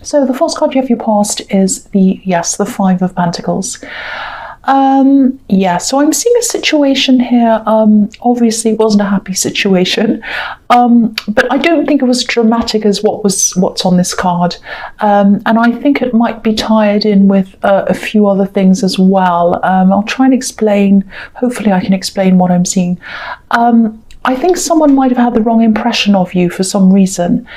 So the first card you have your past is the Five of Pentacles. So I'm seeing a situation here. Obviously it wasn't a happy situation, but I don't think it was dramatic as what's on this card, and I think it might be tied in with a few other things as well. I'll try and explain. Hopefully I can explain what I'm seeing. I think someone might have had the wrong impression of you for some reason,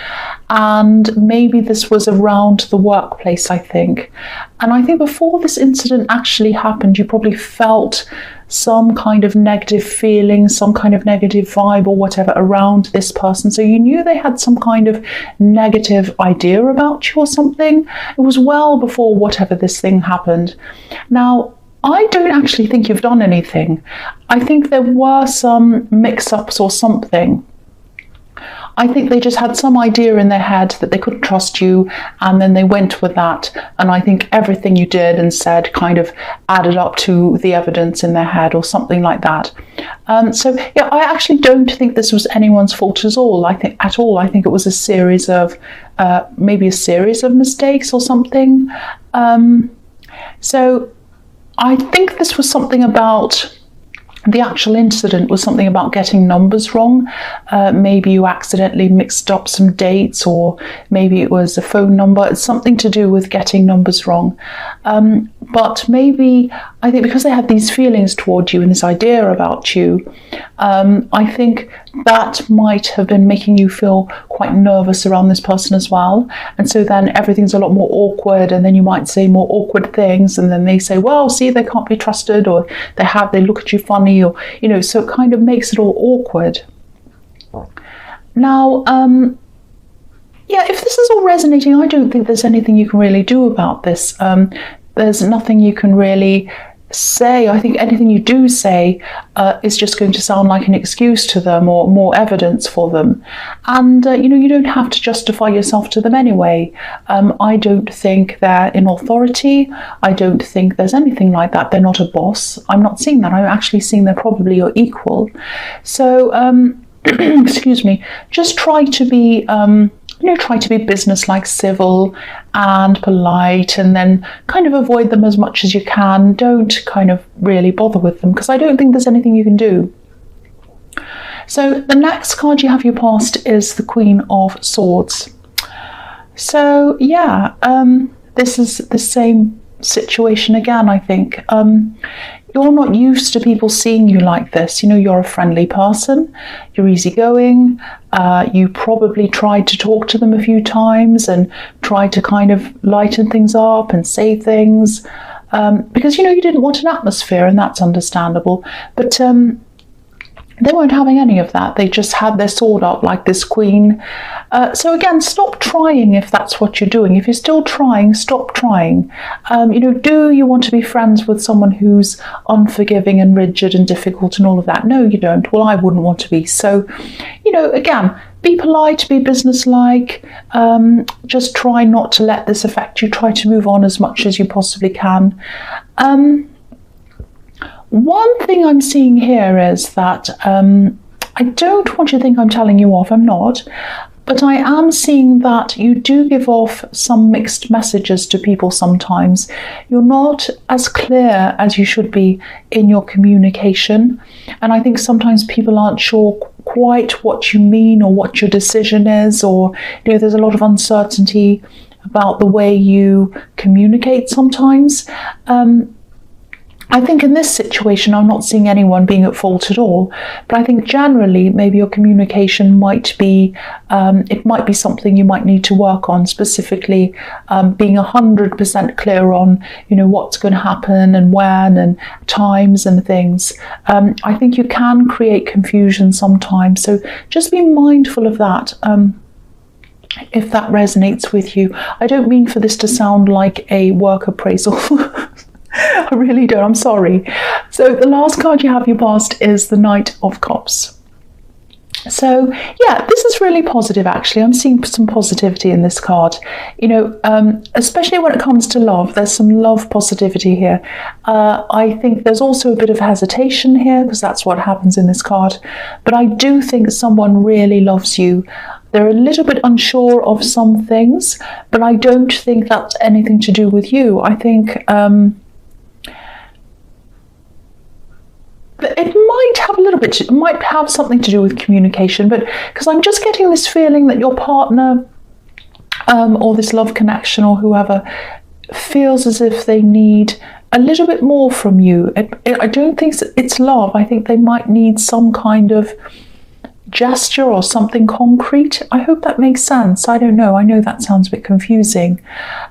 and maybe this was around the workplace, I think. And I think before this incident actually happened, you probably felt some kind of negative feeling, some kind of negative vibe or whatever around this person. So you knew they had some kind of negative idea about you or something. It was well before whatever this thing happened. Now, I don't actually think you've done anything. I think there were some mix-ups or something. I think they just had some idea in their head that they couldn't trust you, and then they went with that. And I think everything you did and said kind of added up to the evidence in their head or something like that. I actually don't think this was anyone's fault at all. I think it was a series of maybe a series of mistakes or something. I think this was something about the actual incident was something about getting numbers wrong. Maybe you accidentally mixed up some dates, or maybe it was a phone number. It's something to do with getting numbers wrong. But maybe, I think because they had these feelings toward you and this idea about you, I think that might have been making you feel quite nervous around this person as well. And so then everything's a lot more awkward, and then you might say more awkward things, and then they say, well, see, they can't be trusted, or they look at you funny, or, so it kind of makes it all awkward. Now, if this is all resonating, I don't think there's anything you can really do about this. There's nothing you can really say. I think anything you do say is just going to sound like an excuse to them or more evidence for them. And, you don't have to justify yourself to them anyway. I don't think they're in authority. I don't think there's anything like that. They're not a boss. I'm not seeing that. I'm actually seeing they're probably your equal. So, excuse me, just try to be business-like, civil and polite, and then kind of avoid them as much as you can. Don't kind of really bother with them, because I don't think there's anything you can do. So the next card you have your past is the Queen of Swords. So this is the same situation again, I think. You're not used to people seeing you like this. You're a friendly person, you're easygoing, you probably tried to talk to them a few times and tried to kind of lighten things up and say things, because, you didn't want an atmosphere, and that's understandable. But they weren't having any of that. They just had their sword up like this queen. So again, stop trying if that's what you're doing. If you're still trying, stop trying. Do you want to be friends with someone who's unforgiving and rigid and difficult and all of that? No, you don't. Well, I wouldn't want to be. So, again, be polite, be businesslike. Just try not to let this affect you. Try to move on as much as you possibly can. One thing I'm seeing here is that I don't want you to think I'm telling you off. I'm not. But I am seeing that you do give off some mixed messages to people sometimes. You're not as clear as you should be in your communication. And I think sometimes people aren't sure quite what you mean or what your decision is, or there's a lot of uncertainty about the way you communicate sometimes. I think in this situation, I'm not seeing anyone being at fault at all, but I think generally maybe your communication might be, it might be something you might need to work on, specifically being 100% clear on, what's going to happen and when and times and things. I think you can create confusion sometimes, so just be mindful of that. If that resonates with you. I don't mean for this to sound like a work appraisal. I really don't, I'm sorry. So the last card you have your past is the Knight of Cups. So this is really positive actually. I'm seeing some positivity in this card. Especially when it comes to love, there's some love positivity here. I think there's also a bit of hesitation here, because that's what happens in this card. But I do think someone really loves you. They're a little bit unsure of some things, but I don't think that's anything to do with you. I think it might have a little bit, it might have something to do with communication, but because I'm just getting this feeling that your partner or this love connection or whoever feels as if they need a little bit more from you. I don't think it's love. I think they might need some kind of gesture or something concrete. I hope that makes sense. I don't know. I know that sounds a bit confusing.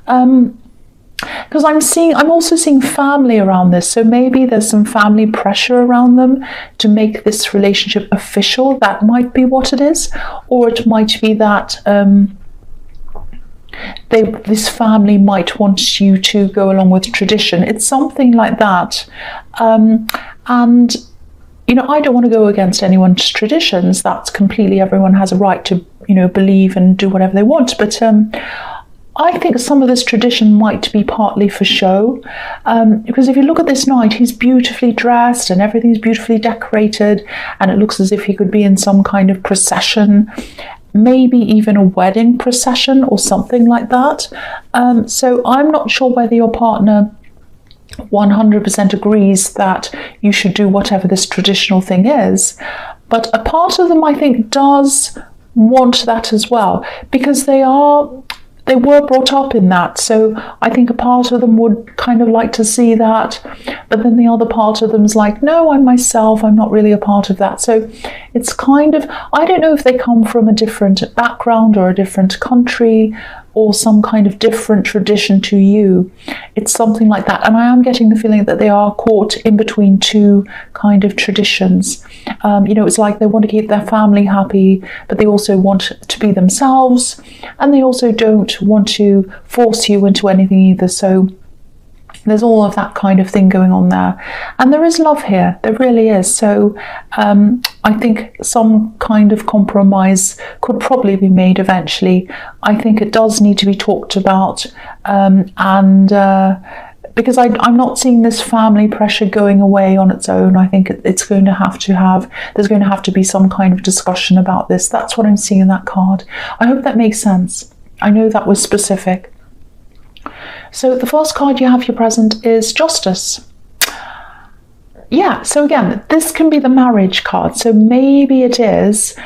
Because I'm also seeing family around this. So maybe there's some family pressure around them to make this relationship official. That might be what it is. Or it might be that this family might want you to go along with tradition. It's something like that. And I don't want to go against anyone's traditions. That's completely, everyone has a right to, believe and do whatever they want. But I think some of this tradition might be partly for show. Because if you look at this knight, he's beautifully dressed and everything's beautifully decorated. And it looks as if he could be in some kind of procession, maybe even a wedding procession or something like that. So I'm not sure whether your partner 100% agrees that you should do whatever this traditional thing is, but a part of them I think does want that as well, because they were brought up in that. So I think a part of them would kind of like to see that, but then the other part of them is like, no, I'm myself, I'm not really a part of that. So it's kind of, I don't know if they come from a different background or a different country or some kind of different tradition to you. It's something like that. And I am getting the feeling that they are caught in between two kind of traditions. It's like they want to keep their family happy, but they also want to be themselves, and they also don't want to force you into anything either. So there's all of that kind of thing going on there. And there is love here, there really is. So I think some kind of compromise could probably be made eventually. I think it does need to be talked about, because I'm not seeing this family pressure going away on its own. I think there's going to have to be some kind of discussion about this. That's what I'm seeing in that card. I hope that makes sense. I know that was specific. So the first card you have here present is Justice. Yeah, so again, this can be the marriage card. So maybe it is,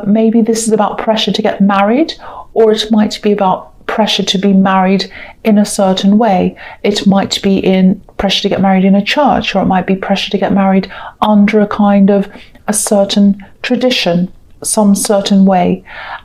maybe this is about pressure to get married, or it might be about pressure to be married in a certain way. It might be in pressure to get married in a church, or it might be pressure to get married under a certain tradition, some certain way.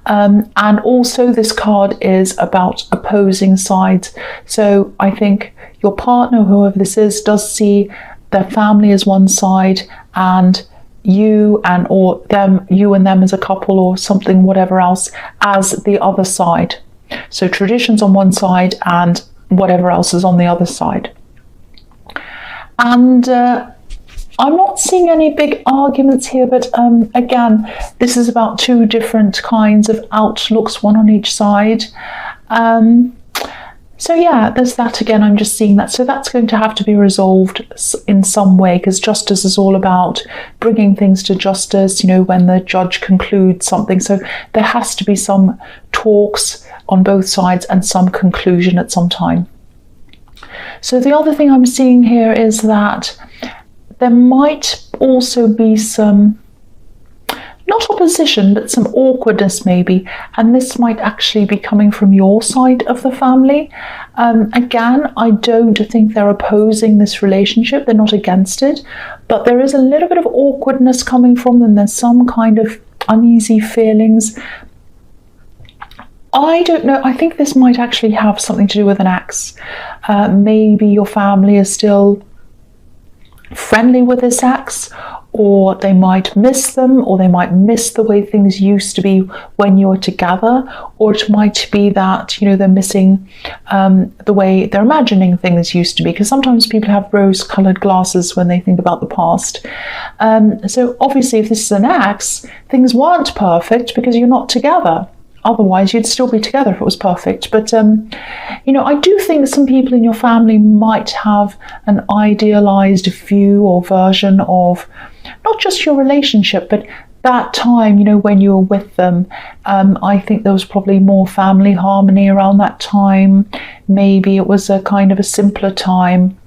And also this card is about opposing sides. So I think your partner, whoever this is, does see their family as one side, and you and them as a couple or something, whatever else, as the other side. So traditions on one side and whatever else is on the other side. And I'm not seeing any big arguments here, but again, this is about two different kinds of outlooks, one on each side. So yeah, there's that again. I'm just seeing that. So that's going to have to be resolved in some way, because justice is all about bringing things to justice, when the judge concludes something. So there has to be some talks on both sides and some conclusion at some time. So the other thing I'm seeing here is that there might also be some, not opposition, but some awkwardness maybe, and this might actually be coming from your side of the family. Again, I don't think they're opposing this relationship, they're not against it, but there is a little bit of awkwardness coming from them. There's some kind of uneasy feelings. I don't know, I think this might actually have something to do with an ex. Maybe your family is still friendly with this ex, or they might miss them, or they might miss the way things used to be when you were together, or it might be that they're missing the way they're imagining things used to be, because sometimes people have rose-colored glasses when they think about the past. So obviously if this is an ex, things weren't perfect because you're not together. Otherwise, you'd still be together if it was perfect. But, I do think some people in your family might have an idealized view or version of not just your relationship, but that time, when you were with them, I think there was probably more family harmony around that time. Maybe it was a kind of a simpler time.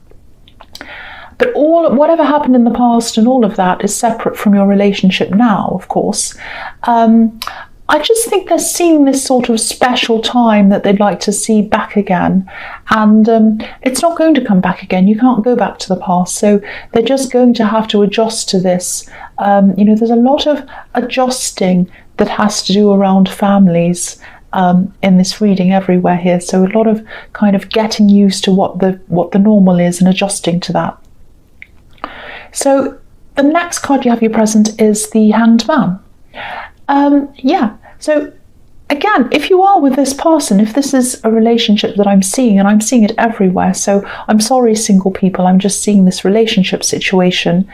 But whatever happened in the past and all of that is separate from your relationship now, of course. I just think they're seeing this sort of special time that they'd like to see back again. And it's not going to come back again. You can't go back to the past. So they're just going to have to adjust to this. There's a lot of adjusting that has to do around families in this reading everywhere here. So a lot of kind of getting used to what the normal is and adjusting to that. So the next card you have your present is the Hanged Man. So again, if you are with this person, if this is a relationship that I'm seeing, and I'm seeing it everywhere, so I'm sorry, single people, I'm just seeing this relationship situation.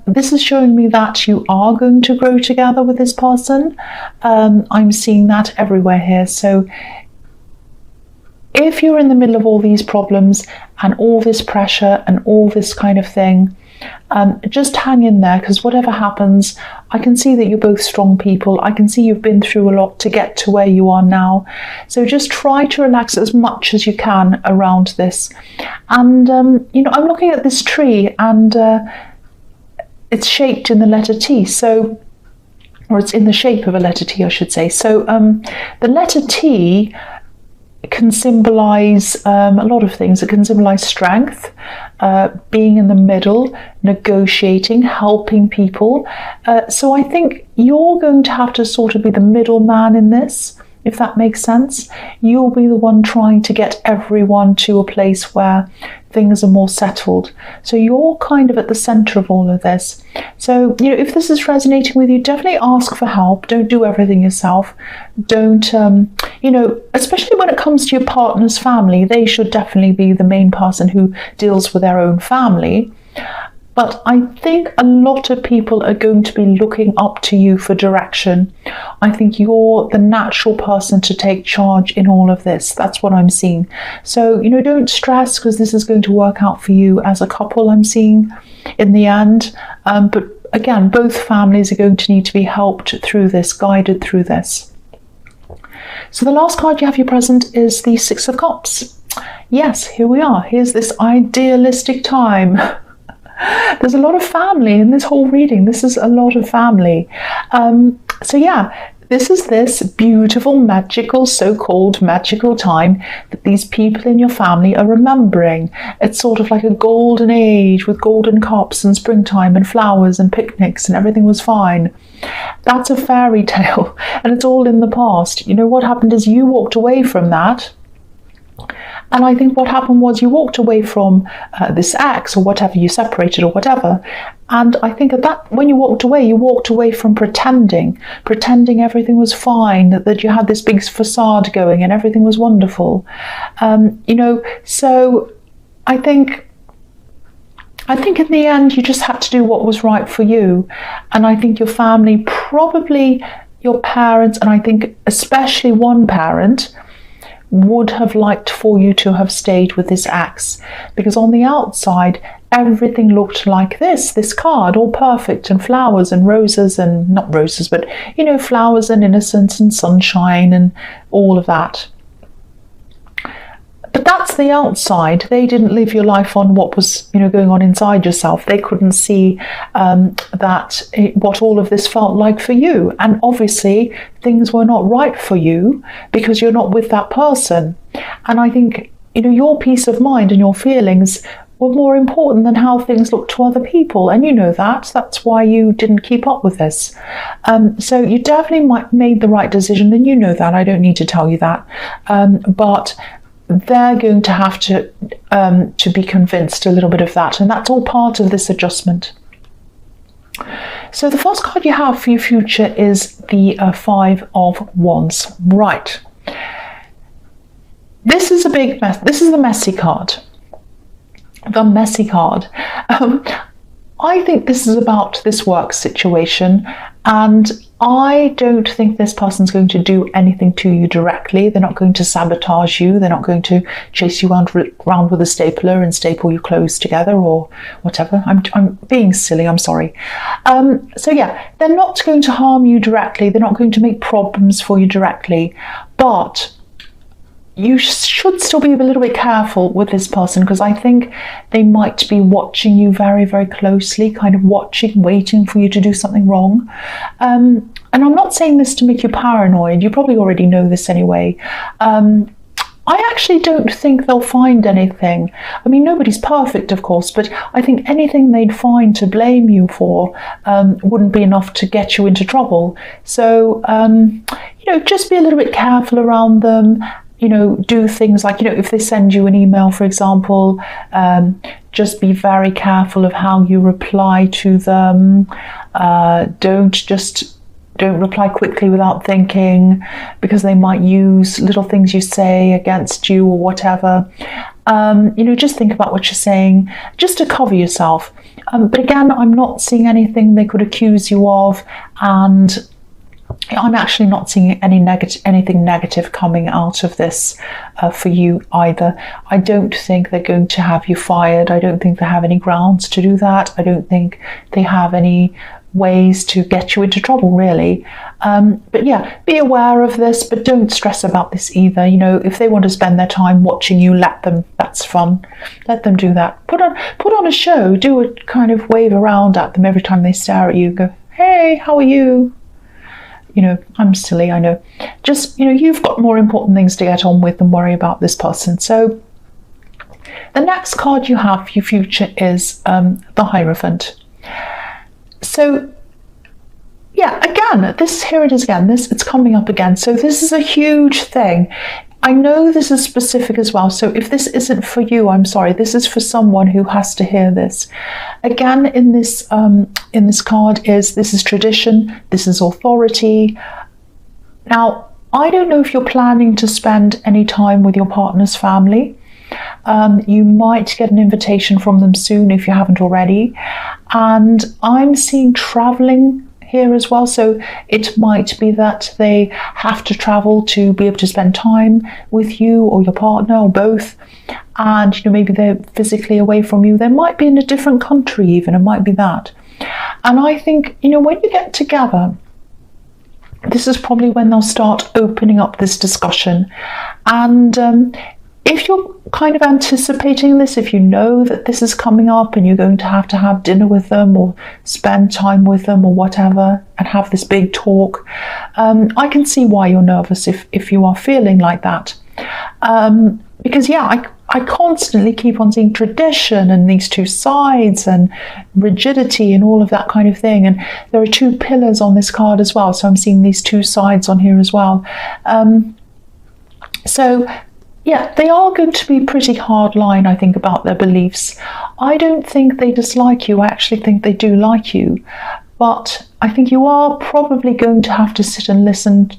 This is showing me that you are going to grow together with this person. I'm seeing that everywhere here. So if you're in the middle of all these problems and all this pressure and all this kind of thing, just hang in there, because whatever happens, I can see that you're both strong people. I can see you've been through a lot to get to where you are now. So just try to relax as much as you can around this. And, I'm looking at this tree, and it's shaped in the letter T. Or it's in the shape of a letter T, I should say. So the letter T can symbolize a lot of things. It can symbolize strength, being in the middle, negotiating, helping people. So I think you're going to have to sort of be the middleman in this, if that makes sense. You'll be the one trying to get everyone to a place where things are more settled. So you're kind of at the center of all of this. So, if this is resonating with you, definitely ask for help. Don't do everything yourself. Don't, especially when it comes to your partner's family, they should definitely be the main person who deals with their own family. But I think a lot of people are going to be looking up to you for direction. I think you're the natural person to take charge in all of this. That's what I'm seeing. So, don't stress, because this is going to work out for you as a couple, I'm seeing, in the end. But again, both families are going to need to be helped through this, guided through this. So the last card you have your present is the Six of Cups. Yes, here we are. Here's this idealistic time. There's a lot of family in this whole reading. This is a lot of family. This is this beautiful, magical, so-called magical time that these people in your family are remembering. It's sort of like a golden age with golden cups and springtime and flowers and picnics and everything was fine. That's a fairy tale, and it's all in the past. What happened is you walked away from that. And I think what happened was you walked away from this ex or whatever, you separated or whatever. And I think when you walked away from pretending everything was fine, that you had this big facade going and everything was wonderful. So I think in the end, you just had to do what was right for you. And I think your family, probably your parents, and I think especially one parent, would have liked for you to have stayed with this ex, because on the outside everything looked like this card, all perfect, and flowers and roses, and not roses, but flowers and innocence and sunshine and all of that. But that's the outside. They didn't live your life on what was going on inside yourself. They couldn't see what all of this felt like for you. And obviously things were not right for you because you're not with that person. And I think your peace of mind and your feelings were more important than how things looked to other people. And that's why you didn't keep up with this. So you definitely made the right decision, and that. I don't need to tell you that. But they're going to have to be convinced a little bit of that, and that's all part of this adjustment. So the first card you have for your future is the Five of Wands. Right. This is a big mess. This is the messy card. The messy card. I think this is about this work situation, and I don't think this person's going to do anything to you directly. They're not going to sabotage you. They're not going to chase you around with a stapler and staple your clothes together or whatever. I'm being silly, I'm sorry. So yeah, they're not going to harm you directly. They're not going to make problems for you directly. But you should still be a little bit careful with this person, because I think they might be watching you very, very closely, kind of watching, waiting for you to do something wrong. And I'm not saying this to make you paranoid. You probably already know this anyway. I actually don't think they'll find anything. I mean, nobody's perfect, of course, but I think anything they'd find to blame you for wouldn't be enough to get you into trouble. So, just be a little bit careful around them. Do things like, if they send you an email, for example, just be very careful of how you reply to them. Don't reply quickly without thinking, because they might use little things you say against you or whatever. Just think about what you're saying, just to cover yourself. But again, I'm not seeing anything they could accuse you of, and I'm actually not seeing anything negative coming out of this for you either. I don't think they're going to have you fired. I don't think they have any grounds to do that. I don't think they have any ways to get you into trouble, really. But yeah, be aware of this, but don't stress about this either. If they want to spend their time watching you, let them. That's fun. Let them do that. Put on a show. Do a kind of wave around at them every time they stare at you. Go, hey, how are you? I'm silly, I know. Just, you've got more important things to get on with than worry about this person. So the next card you have for your future is the Hierophant. So yeah, again, here it is again. It's coming up again. So this is a huge thing. I know this is specific as well, so if this isn't for you, I'm sorry. This is for someone who has to hear this. Again, in this card this is tradition, this is authority. Now, I don't know if you're planning to spend any time with your partner's family. You might get an invitation from them soon if you haven't already. And I'm seeing traveling here as well, so it might be that they have to travel to be able to spend time with you or your partner or both, and maybe they're physically away from you. They might be in a different country even, it might be that. And I think when you get together, this is probably when they'll start opening up this discussion. And if you're kind of anticipating this, if you know that this is coming up and you're going to have dinner with them or spend time with them or whatever and have this big talk, I can see why you're nervous if you are feeling like that. Because yeah, I constantly keep on seeing tradition and these two sides and rigidity and all of that kind of thing. And there are two pillars on this card as well. So I'm seeing these two sides on here as well. So yeah, they are going to be pretty hard line, I think, about their beliefs. I don't think they dislike you. I actually think they do like you. But I think you are probably going to have to sit and listen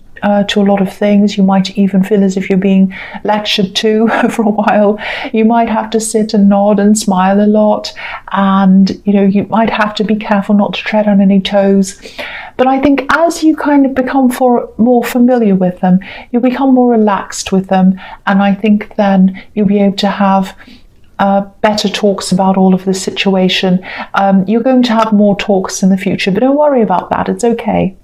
to a lot of things. You might even feel as if you're being lectured to for a while. You might have to sit and nod and smile a lot. And, you might have to be careful not to tread on any toes. But I think as you kind of become more familiar with them, you'll become more relaxed with them. And I think then you'll be able to have better talks about all of the situation. You're going to have more talks in the future, but don't worry about that. It's okay.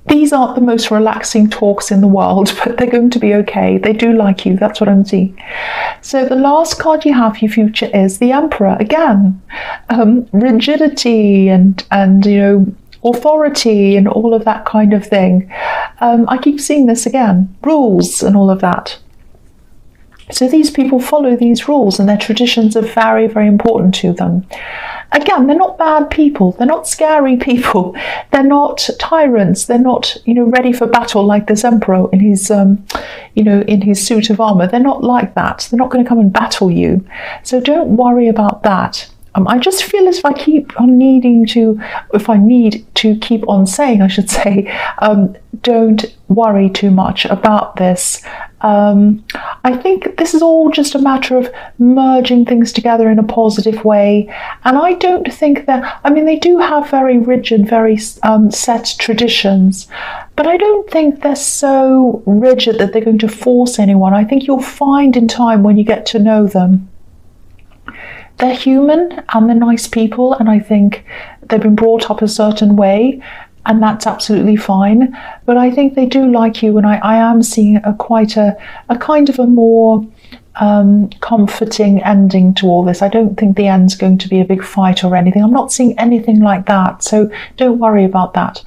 These aren't the most relaxing talks in the world, but they're going to be okay. They do like you. That's what I'm seeing. So the last card you have for your future is the Emperor. Again, rigidity and authority and all of that kind of thing. I keep seeing this again. Rules and all of that. So these people follow these rules, and their traditions are very, very important to them. Again, they're not bad people. They're not scary people. They're not tyrants. They're not, ready for battle like this Emperor in his, in his suit of armor. They're not like that. They're not going to come and battle you. So don't worry about that. I just feel as if I keep on needing to, if I need to keep on saying, I should say, don't worry too much about this. I think this is all just a matter of merging things together in a positive way. And I don't think that, I mean, they do have very rigid, very set traditions, but I don't think they're so rigid that they're going to force anyone. I think you'll find in time, when you get to know them, they're human and they're nice people, and I think they've been brought up a certain way, and that's absolutely fine. But I think they do like you, and I am seeing a kind of a more comforting ending to all this. I don't think the end's going to be a big fight or anything. I'm not seeing anything like that, so don't worry about that.